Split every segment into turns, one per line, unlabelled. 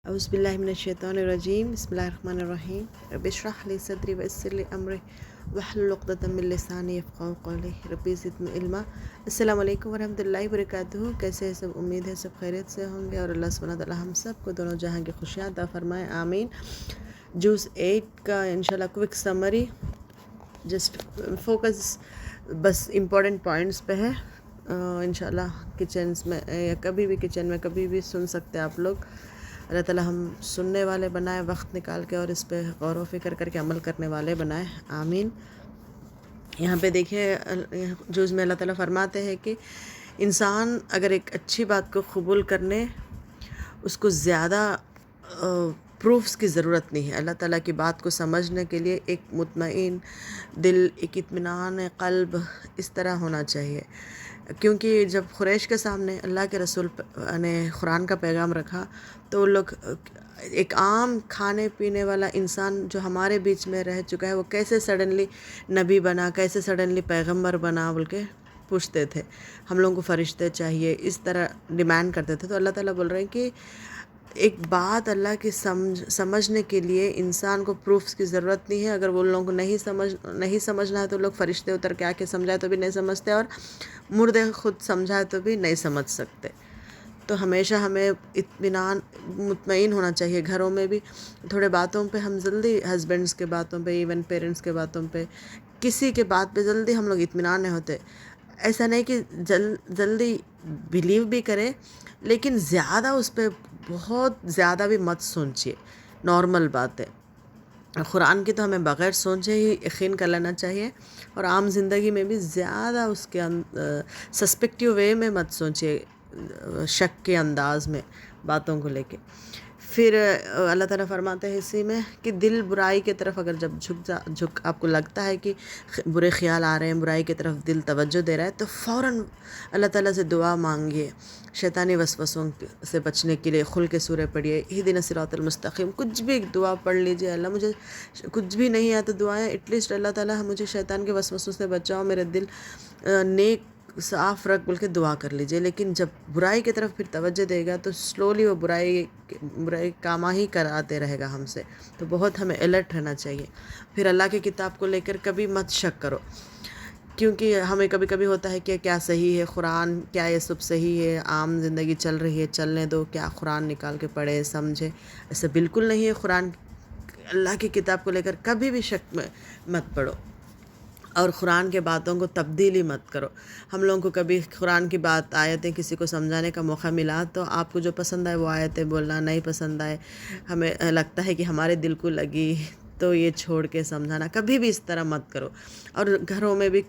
اعوذ باللہ من الشیطان الرجیم بسم اللہ الرحمن الرحیم رب اشرح لی صدری ویسر لی امری واحلل عقدۃ من لسانی یفقہوا قولی رب زدنی علما۔ السلام علیکم ورحمۃ اللہ وبرکاتہ۔ کیسے ہیں سب؟ امید ہے سب خیریت سے ہوں گے اور اللہ سبحانہ تعالیٰ ہم سب کو دونوں جہاں کی خوشیاں عطا فرمائے، آمین۔ جوز 8 کا انشاءاللہ کوئک سمری، جسٹ فوکس بس امپورٹنٹ پوائنٹس پہ ہے۔ انشاءاللہ کچنس میں یا کبھی بھی کچن میں کبھی بھی سن سکتے ہیں آپ لوگ۔ اللہ تعالیٰ ہم سننے والے بنائے وقت نکال کے، اور اس پہ غور و فکر کر کے عمل کرنے والے بنائے، آمین۔ یہاں پہ دیکھیں جوز میں اللہ تعالیٰ فرماتے ہیں کہ انسان اگر ایک اچھی بات کو قبول کرنے، اس کو زیادہ پروفس کی ضرورت نہیں ہے۔ اللہ تعالیٰ کی بات کو سمجھنے کے لیے ایک مطمئن دل، ایک اطمینان قلب اس طرح ہونا چاہیے، کیونکہ جب قریش کے سامنے اللہ کے رسول نے قرآن کا پیغام رکھا تو لوگ ایک عام کھانے پینے والا انسان جو ہمارے بیچ میں رہ چکا ہے، وہ کیسے سڈنلی نبی بنا، کیسے سڈنلی پیغمبر بنا بول کے پوچھتے تھے۔ ہم لوگوں کو فرشتے چاہیے، اس طرح ڈیمانڈ کرتے تھے۔ تو اللہ تعالیٰ بول رہے ہیں کہ ایک بات اللہ کی سمجھنے کے لیے انسان کو پروفس کی ضرورت نہیں ہے۔ اگر وہ لوگوں کو نہیں سمجھنا ہے تو لوگ فرشتے اتر کے آ کے سمجھائے تو بھی نہیں سمجھتے، اور مردے خود سمجھائے تو بھی نہیں سمجھ سکتے۔ تو ہمیشہ ہمیں اطمینان مطمئن ہونا چاہیے۔ گھروں میں بھی تھوڑے باتوں پہ ہم جلدی، ہسبینڈس کے باتوں پہ، ایون پیرنٹس کے باتوں پہ، کسی کے بات پہ جلدی ہم لوگ اطمینان نہیں ہوتے۔ ایسا نہیں کہ جلدی بلیو بھی کرے، لیکن زیادہ اس پہ بہت زیادہ بھی مت سوچیے، نارمل بات ہے۔ قرآن کی تو ہمیں بغیر سوچے ہی یقین کر لینا چاہیے، اور عام زندگی میں بھی زیادہ اس کے سسپیکٹیو وے میں مت سوچیے، شک کے انداز میں باتوں کو لے کے۔ پھر اللہ تعالیٰ فرماتے ہیں اسی میں کہ دل برائی کی طرف اگر جب جھک آپ کو لگتا ہے کہ برے خیال آ رہے ہیں، برائی کی طرف دل توجہ دے رہا ہے، تو فوراً اللہ تعالیٰ سے دعا مانگیے، شیطانی وسوسوں سے بچنے کے لیے کھل کے سورہ پڑھیے، اہدنا الصراط المستقیم، کچھ بھی ایک دعا پڑھ لیجیے۔ اللہ مجھے کچھ بھی نہیں آتا دعائیں، ایٹ لیسٹ اللہ تعالیٰ مجھے شیطان کے وسوسوں سے بچاؤ، میرے دل نیک صاف رکھ بول کے دعا کر لیجیے۔ لیکن جب برائی کی طرف پھر توجہ دے گا تو سلولی وہ برائی کام ہی کراتے رہے گا ہم سے، تو بہت ہمیں الرٹ رہنا چاہیے۔ پھر اللہ کی کتاب کو لے کر کبھی مت شک کرو، کیونکہ ہمیں کبھی کبھی ہوتا ہے کہ کیا صحیح ہے قرآن، کیا یہ سب صحیح ہے، عام زندگی چل رہی ہے، چلنے دو، کیا قرآن نکال کے پڑھے سمجھے؟ ایسا بالکل نہیں ہے۔ قرآن اللہ کی کتاب کو لے کر کبھی بھی شک میں مت پڑھو، اور قرآن کے باتوں کو تبدیلی مت کرو۔ ہم لوگوں کو کبھی قرآن کی بات، آیتیں کسی کو سمجھانے کا موقع ملا تو آپ کو جو پسند آئے وہ آیتیں بولنا، نہیں پسند آئے، ہمیں لگتا ہے کہ ہمارے دل کو لگی تو یہ چھوڑ کے سمجھانا، کبھی بھی اس طرح مت کرو۔ اور گھروں میں بھی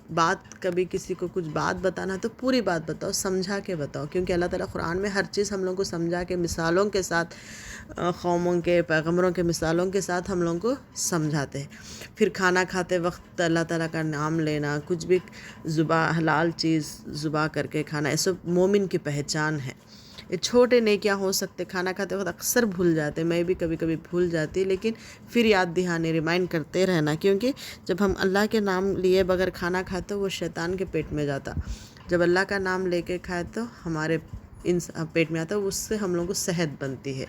کبھی کسی کو کچھ بات بتانا تو پوری بات بتاؤ، سمجھا کے بتاؤ، کیونکہ اللہ تعالیٰ قرآن میں ہر چیز ہم لوگوں کو سمجھا کے، مثالوں کے ساتھ، قوموں کے پیغمبروں کے مثالوں کے ساتھ ہم لوگوں کو سمجھاتے ہیں۔ پھر کھانا کھاتے وقت اللہ تعالیٰ کا نام لینا، کچھ بھی حلال چیز ذبح کر کے کھانا، یہ سب مومن کی پہچان ہے۔ یہ چھوٹے نیکیاں ہو سکتے، کھانا کھاتے وقت اکثر بھول جاتے، میں بھی کبھی کبھی بھول جاتی، لیکن پھر یاد دہانی ریمائنڈ کرتے رہنا، کیونکہ جب ہم اللہ کے نام لیے بغیر کھانا کھاتے وہ شیطان کے پیٹ میں جاتا، جب اللہ کا نام لے کے کھائے تو ہمارے پیٹ میں آتا، اس سے ہم لوگوں کو صحت بنتی ہے۔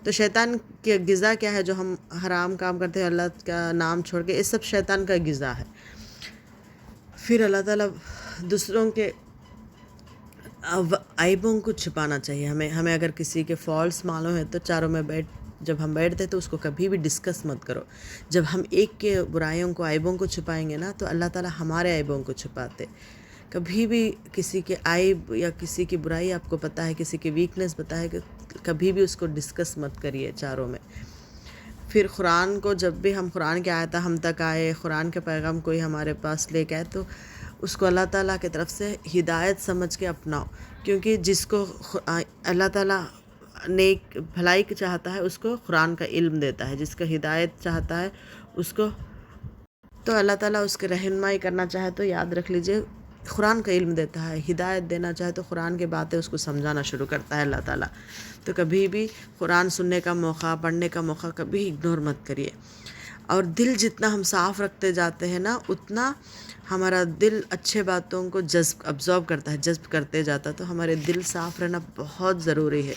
تو شیطان کی غذا کیا ہے؟ جو ہم حرام کام کرتے ہیں، اللہ کا نام چھوڑ کے، یہ سب شیطان کا غذا ہے۔ پھر اللہ تعالیٰ دوسروں کے عیبوں کو چھپانا چاہیے ہمیں اگر کسی کے فالٹس معلوم ہے تو چاروں میں جب ہم بیٹھتے تو اس کو کبھی بھی ڈسکس مت کرو۔ جب ہم ایک کے برائیوں کو، عیبوں کو چھپائیں گے نا، تو اللہ تعالیٰ ہمارے عیبوں کو چھپاتے۔ کبھی بھی کسی کے عیب یا کسی کی برائی آپ کو پتہ ہے، کسی کی ویکنس پتہ ہے، کہ کبھی بھی اس کو ڈسکس مت کریے چاروں میں۔ پھر قرآن کو جب بھی ہم قرآن کی آیت ہم تک آئے، قرآن کے پیغام کوئی ہمارے پاس لے کے آئے، تو اس کو اللہ تعالیٰ کی طرف سے ہدایت سمجھ کے اپناؤ، کیونکہ جس کو اللہ تعالیٰ نیک بھلائی چاہتا ہے اس کو قرآن کا علم دیتا ہے، جس کا ہدایت چاہتا ہے اس کو، تو اللہ تعالیٰ اس کے رہنمائی کرنا چاہے تو یاد رکھ لیجئے قرآن کا علم دیتا ہے، ہدایت دینا چاہے تو قرآن کے باتیں اس کو سمجھانا شروع کرتا ہے اللہ تعالیٰ۔ تو کبھی بھی قرآن سننے کا موقع، پڑھنے کا موقع کبھی اگنور مت کریے۔ اور دل جتنا ہم صاف رکھتے جاتے ہیں نا، اتنا ہمارا دل اچھے باتوں کو ابزارب کرتا ہے، جذب کرتے جاتا ہے، تو ہمارے دل صاف رہنا بہت ضروری ہے۔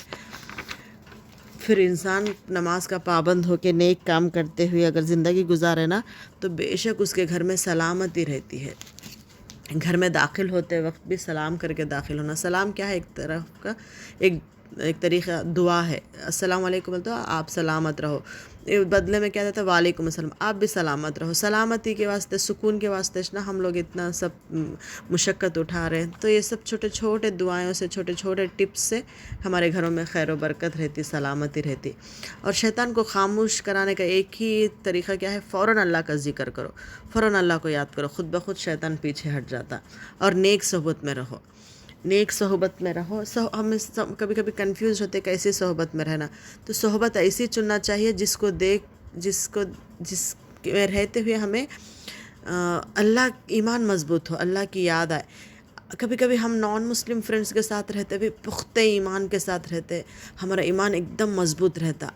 پھر انسان نماز کا پابند ہو کے نیک کام کرتے ہوئے اگر زندگی گزارے نا تو بے شک اس کے گھر میں سلامتی رہتی ہے۔ گھر میں داخل ہوتے وقت بھی سلام کر کے داخل ہونا۔ سلام کیا ہے؟ ایک طرف کا ایک طریقہ دعا ہے۔ السلام علیکم تو آپ سلامت رہو، بدلے میں کیا دیتا ہے؟ وعلیکم السلام، آپ بھی سلامت رہو۔ سلامتی کے واسطے، سکون کے واسطے نا ہم لوگ اتنا سب مشقت اٹھا رہے ہیں، تو یہ سب چھوٹے چھوٹے دعائیں سے، چھوٹے چھوٹے ٹپس سے ہمارے گھروں میں خیر و برکت رہتی، سلامتی رہتی۔ اور شیطان کو خاموش کرانے کا ایک ہی طریقہ کیا ہے؟ فوراً اللہ کا ذکر کرو، فوراً اللہ کو یاد کرو، خود بخود شیطان پیچھے ہٹ جاتا۔ اور نیک صحبت میں رہو، نیک صحبت میں رہو۔ ہم کبھی کبھی کنفیوز ہوتے کیسی صحبت میں رہنا، تو صحبت ایسی چننا چاہیے جس میں رہتے ہوئے ہمیں اللہ ایمان مضبوط ہو، اللہ کی یاد آئے۔ کبھی کبھی ہم نان مسلم فرینڈس کے ساتھ رہتے ہوئے پختہ ایمان کے ساتھ رہتے، ہمارا ایمان ایک دم مضبوط رہتا۔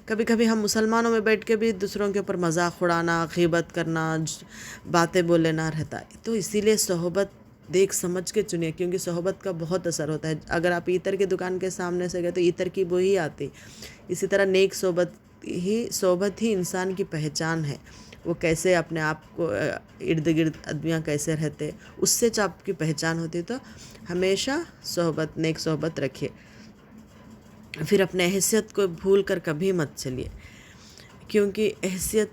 کبھی کبھی ہم مسلمانوں میں بیٹھ کے بھی دوسروں کے اوپر مذاق اڑانا، غیبت کرنا، باتیں بولنا رہتا ہے۔ تو اسی لیے صحبت دیکھ سمجھ کے چنیے، کیونکہ صحبت کا بہت اثر ہوتا ہے۔ اگر آپ عطر کی دکان کے سامنے سے گئے تو عطر کی بو ہی آتی۔ اسی طرح نیک صحبت ہی انسان کی پہچان ہے۔ وہ کیسے اپنے آپ کو ارد گرد آدمیاں کیسے رہتے، اس سے جب آپ کی پہچان ہوتی، تو ہمیشہ نیک صحبت رکھیے۔ پھر اپنے حیثیت کو بھول کر کبھی مت چلیے، کیونکہ حیثیت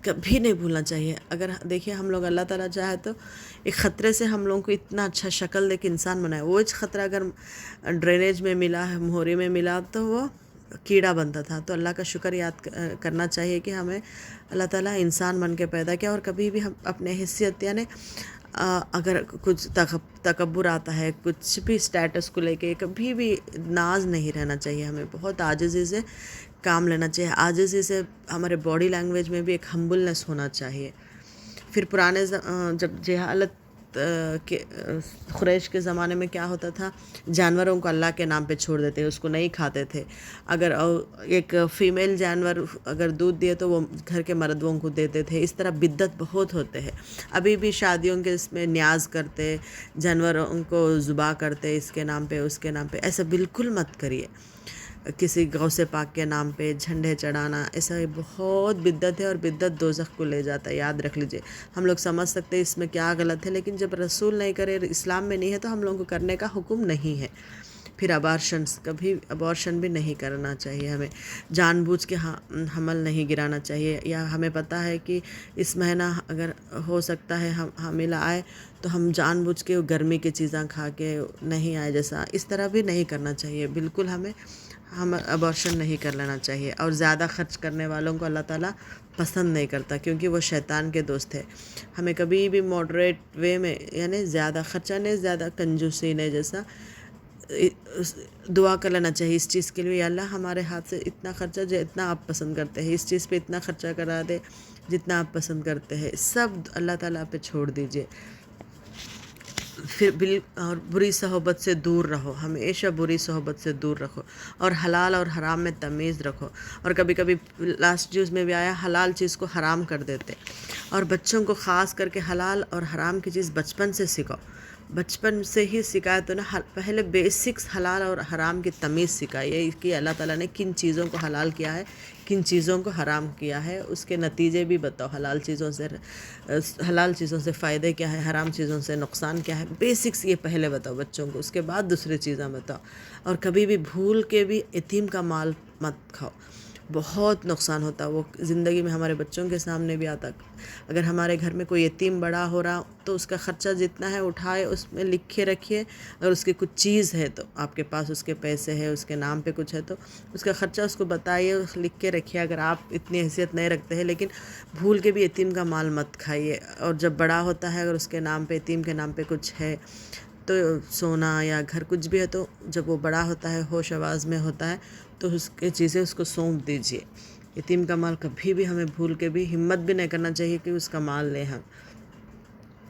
کبھی نہیں بھولنا چاہیے۔ اگر دیکھیے ہم لوگ، اللہ تعالیٰ چاہے تو ایک خطرے سے ہم لوگوں کو اتنا اچھا شکل دے کے انسان بنائے، وہ خطرہ اگر ڈرینیج میں ملا، مہوری میں ملا، تو وہ کیڑا بنتا تھا۔ تو اللہ کا شکر یاد کرنا چاہیے کہ ہمیں اللہ تعالیٰ انسان بن کے پیدا کیا، اور کبھی بھی ہم اپنے حیثیت، یعنی اگر کچھ تکبر آتا ہے، کچھ بھی اسٹیٹس کو لے کے، کبھی بھی ناز نہیں رہنا چاہیے۔ ہمیں بہت عاجزی سے کام لینا چاہیے، عاجزی سے ہمارے باڈی لینگویج میں بھی ایک ہمبلنس ہونا چاہیے۔ پھر پرانے جب جہالت کے قریش کے زمانے میں کیا ہوتا تھا؟ جانوروں کو اللہ کے نام پہ چھوڑ دیتے، اس کو نہیں کھاتے تھے۔ اگر ایک فیمیل جانور اگر دودھ دیے تو وہ گھر کے مردوں کو دیتے تھے۔ اس طرح بدعت بہت ہوتے ہیں۔ ابھی بھی شادیوں کے اس میں نیاز کرتے، جانوروں کو ذبح کرتے، اس کے نام پہ، اس کے نام پہ۔ ایسا بالکل مت کریے۔ کسی غوث پاک کے نام پہ جھنڈے چڑھانا، ایسا بہت بدعت ہے، اور بدعت دوزخ کو لے جاتا ہے، یاد رکھ لیجئے۔ ہم لوگ سمجھ سکتے ہیں اس میں کیا غلط ہے، لیکن جب رسول نہیں کرے، اسلام میں نہیں ہے، تو ہم لوگوں کو کرنے کا حکم نہیں ہے۔ پھر کبھی ابارشن بھی نہیں کرنا چاہیے ہمیں، جان بوجھ کے حمل نہیں گرانا چاہیے، یا ہمیں پتہ ہے کہ اس مہینہ اگر ہو سکتا ہے حاملہ آئے، تو ہم جان بوجھ کے گرمی کی چیزاں کھا کے نہیں آئے، جیسا اس طرح بھی نہیں کرنا چاہیے۔ بالکل ہمیں ابارشن نہیں کر لینا چاہیے۔ اور زیادہ خرچ کرنے والوں کو اللہ تعالیٰ پسند نہیں کرتا، کیونکہ وہ شیطان کے دوست ہے۔ ہمیں کبھی بھی ماڈریٹ وے میں، یعنی زیادہ خرچہ نہیں، زیادہ کنجوسی نہیں، جیسا دعا کر لینا چاہیے اس چیز کے لیے، یا اللہ ہمارے ہاتھ سے اتنا خرچہ جو اتنا آپ پسند کرتے ہیں، اس چیز پہ اتنا خرچہ کرا دے جتنا آپ پسند کرتے ہیں، سب اللہ تعالیٰ پہ چھوڑ دیجئے۔ پھر اور بری صحبت سے دور رہو، ہمیشہ بری صحبت سے دور رکھو، اور حلال اور حرام میں تمیز رکھو۔ اور کبھی کبھی لاسٹ نیوز میں بھی آیا، حلال چیز کو حرام کر دیتے، اور بچوں کو خاص کر کے حلال اور حرام کی چیز بچپن سے سکھاؤ، بچپن سے ہی سکھائے تو نا، پہلے بیسکس حلال اور حرام کی تمیز سکھائیے کہ اللہ تعالیٰ نے کن چیزوں کو حلال کیا ہے، کن چیزوں کو حرام کیا ہے، اس کے نتیجے بھی بتاؤ، حلال چیزوں سے فائدے کیا ہے، حرام چیزوں سے نقصان کیا ہے، بیسکس یہ پہلے بتاؤ بچوں کو، اس کے بعد دوسری چیزیں بتاؤ۔ اور کبھی بھی بھول کے بھی یتیم کا مال مت کھاؤ، بہت نقصان ہوتا ہے، وہ زندگی میں ہمارے بچوں کے سامنے بھی آتا۔ اگر ہمارے گھر میں کوئی یتیم بڑا ہو رہا، تو اس کا خرچہ جتنا ہے اٹھائے، اس میں لکھے رکھیے۔ اگر اس کی کچھ چیز ہے تو آپ کے پاس اس کے پیسے ہے، اس کے نام پہ کچھ ہے، تو اس کا خرچہ اس کو بتائیے، لکھ کے رکھیے۔ اگر آپ اتنی حیثیت نہیں رکھتے ہیں، لیکن بھول کے بھی یتیم کا مال مت کھائیے۔ اور جب بڑا ہوتا ہے، اگر اس کے نام پہ، یتیم کے نام پہ کچھ ہے، تو سونا یا گھر کچھ بھی ہے، تو جب وہ بڑا ہوتا ہے، ہوش آواز میں ہوتا ہے، تو اس کی چیزیں اس کو سونپ دیجیے۔ یتیم کا مال کبھی بھی ہمیں بھول کے بھی ہمت بھی نہیں کرنا چاہیے کہ اس کا مال لیں ہم۔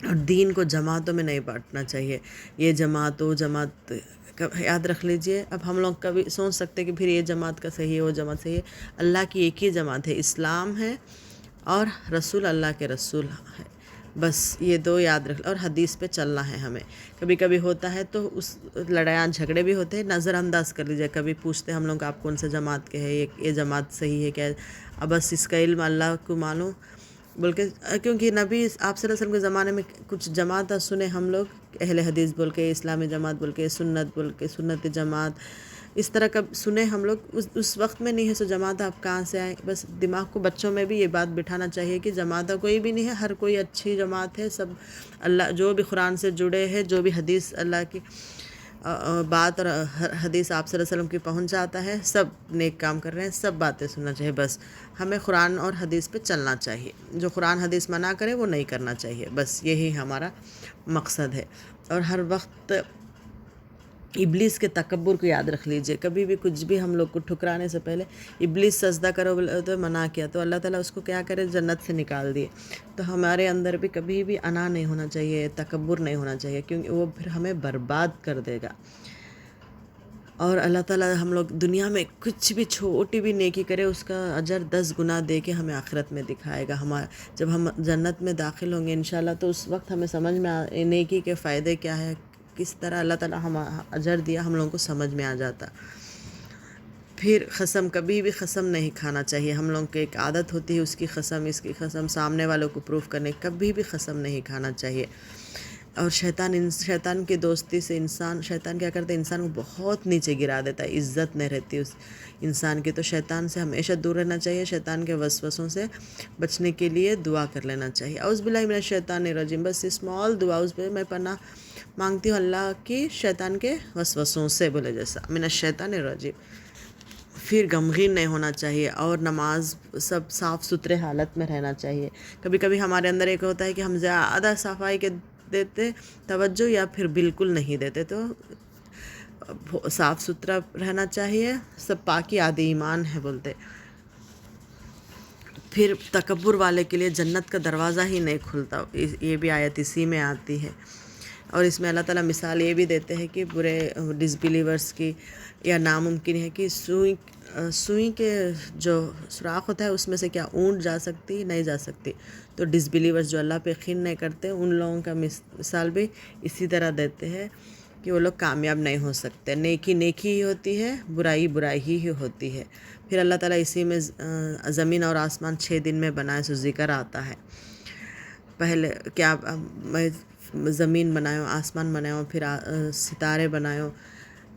اور دین کو جماعتوں میں نہیں بانٹنا چاہیے، یہ جماعت وہ جماعت، یاد رکھ لیجئے۔ اب ہم لوگ کبھی سوچ سکتے کہ پھر یہ جماعت کا صحیح ہے، وہ جماعت صحیح ہے۔ اللہ کی ایک ہی جماعت ہے، اسلام ہے، اور رسول اللہ کے رسول ہے، بس یہ دو یاد رکھ، اور حدیث پہ چلنا ہے ہمیں۔ کبھی کبھی ہوتا ہے تو اس لڑائیاں جھگڑے بھی ہوتے ہیں، نظر انداز کر لیجیے۔ کبھی پوچھتے ہیں ہم لوگ آپ کون سے جماعت کے ہیں، یہ جماعت صحیح ہے کیا؟ اب بس اس کا علم اللہ کو معلوم، بول کے، کیونکہ نبی آپ صلی اللہ علیہ وسلم کے زمانے میں کچھ جماعت سنے ہم لوگ، اہل حدیث بول کے، اسلامی جماعت بول کے، سنت بول کے، سنت جماعت، اس طرح کا سنے ہم لوگ۔ اس وقت میں نہیں ہے سو جماعت آپ کہاں سے آئیں؟ بس دماغ کو بچوں میں بھی یہ بات بٹھانا چاہیے کہ جماعت کوئی بھی نہیں ہے، ہر کوئی اچھی جماعت ہے، سب اللہ جو بھی قرآن سے جڑے ہیں، جو بھی حدیث اللہ کی بات اور حدیث آپ صلی اللہ علیہ وسلم کی پہنچ جاتا ہے، سب نیک کام کر رہے ہیں، سب باتیں سننا چاہیے۔ بس ہمیں قرآن اور حدیث پہ چلنا چاہیے، جو قرآن حدیث منع کرے وہ نہیں کرنا چاہیے، بس یہی ہمارا مقصد ہے۔ اور ہر وقت ابلیس کے تکبر کو یاد رکھ لیجئے، کبھی بھی کچھ بھی ہم لوگ کو ٹھکرانے سے پہلے ابلیس سجدہ کرو تو منع کیا تو اللہ تعالیٰ اس کو کیا کرے، جنت سے نکال دیے۔ تو ہمارے اندر بھی کبھی بھی انا نہیں ہونا چاہیے، تکبر نہیں ہونا چاہیے، کیونکہ وہ پھر ہمیں برباد کر دے گا۔ اور اللہ تعالیٰ ہم لوگ دنیا میں کچھ بھی چھوٹی بھی نیکی کرے، اس کا اجر 10 گنا دے کے ہمیں آخرت میں دکھائے گا۔ جب ہم جنت میں داخل ہوں گے انشاءاللہ، تو اس وقت ہمیں سمجھ میں نیکی کے فائدے کیا ہے، کس طرح اللہ تعالیٰ ہم اجر دیا، ہم لوگوں کو سمجھ میں آ جاتا۔ پھر قسم، کبھی بھی قسم نہیں کھانا چاہیے۔ ہم لوگوں کی ایک عادت ہوتی ہے اس کی قسم، اس کی قسم، سامنے والوں کو پروف کرنے، کبھی بھی قسم نہیں کھانا چاہیے۔ اور شیطان کی دوستی سے شیطان کیا کرتا ہے، انسان کو بہت نیچے گرا دیتا ہے، عزت نہیں رہتی اس انسان کی۔ تو شیطان سے ہمیشہ دور رہنا چاہیے، شیطان کے وسوسوں سے بچنے کے لیے دعا کر لینا چاہیے۔ اعوذ باللہ من الشیطان الرجیم، بس اسمال دعا، اس پہ میں پناہ مانگتی ہوں اللہ کی شیطان کے وسوسوں سے، بولے جیسا من الشیطان الرجیم۔ پھر غمگین نہیں ہونا چاہیے، اور نماز سب صاف ستھرے حالت میں رہنا چاہیے۔ کبھی کبھی ہمارے اندر ایک ہوتا ہے کہ ہم زیادہ صفائی کے دیتے توجہ، یا پھر بالکل نہیں دیتے، تو صاف ستھرا رہنا چاہیے، سب پاکی آدھی ایمان ہے بولتے۔ پھر تکبر والے کے لیے جنت کا دروازہ ہی نہیں کھلتا، یہ بھی آیت اسی میں آتی ہے۔ اور اس میں اللہ تعالیٰ مثال یہ بھی دیتے ہیں کہ برے ڈس بلیورس کی، یا ناممکن ہے کہ سوئی کے جو سوراخ ہوتا ہے اس میں سے کیا اونٹ جا سکتی؟ نہیں جا سکتی۔ تو ڈس بلیورس جو اللہ پہ یقین نہیں کرتے، ان لوگوں کا مثال بھی اسی طرح دیتے ہیں کہ وہ لوگ کامیاب نہیں ہو سکتے۔ نیکی نیکی ہی ہوتی ہے، برائی برائی ہی ہوتی ہے۔ پھر اللہ تعالیٰ اسی میں زمین اور آسمان 6 دن میں بنائے، سو ذکر آتا ہے۔ پہلے کیا میں زمین بنایوں، آسمان بنایوں، پھر ستارے بنایوں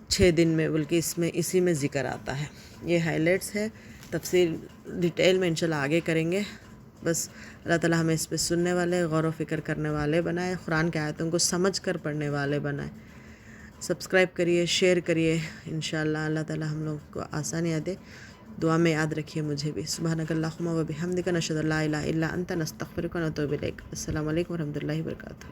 6 دن میں، بلکہ اسی میں ذکر آتا ہے۔ یہ ہائی لائٹس ہے، تفصیل ڈیٹیل میں انشاءاللہ آگے کریں گے۔ بس اللہ تعالیٰ ہمیں اس پہ سننے والے، غور و فکر کرنے والے بنائے، قرآن کے آیتوں کو سمجھ کر پڑھنے والے بنائے۔ سبسکرائب کریے، شیئر کریے، انشاءاللہ اللہ تعالیٰ ہم لوگ کو آسانیاں دے۔ دعا میں یاد رکھیے مجھے بھی۔ سبحانک اللہم و بحمدک، نشہد ان لا الہ الا انت، نستغفرک و نتوب الیک۔ السلام علیکم و رحمۃ اللہ وبرکاتہ۔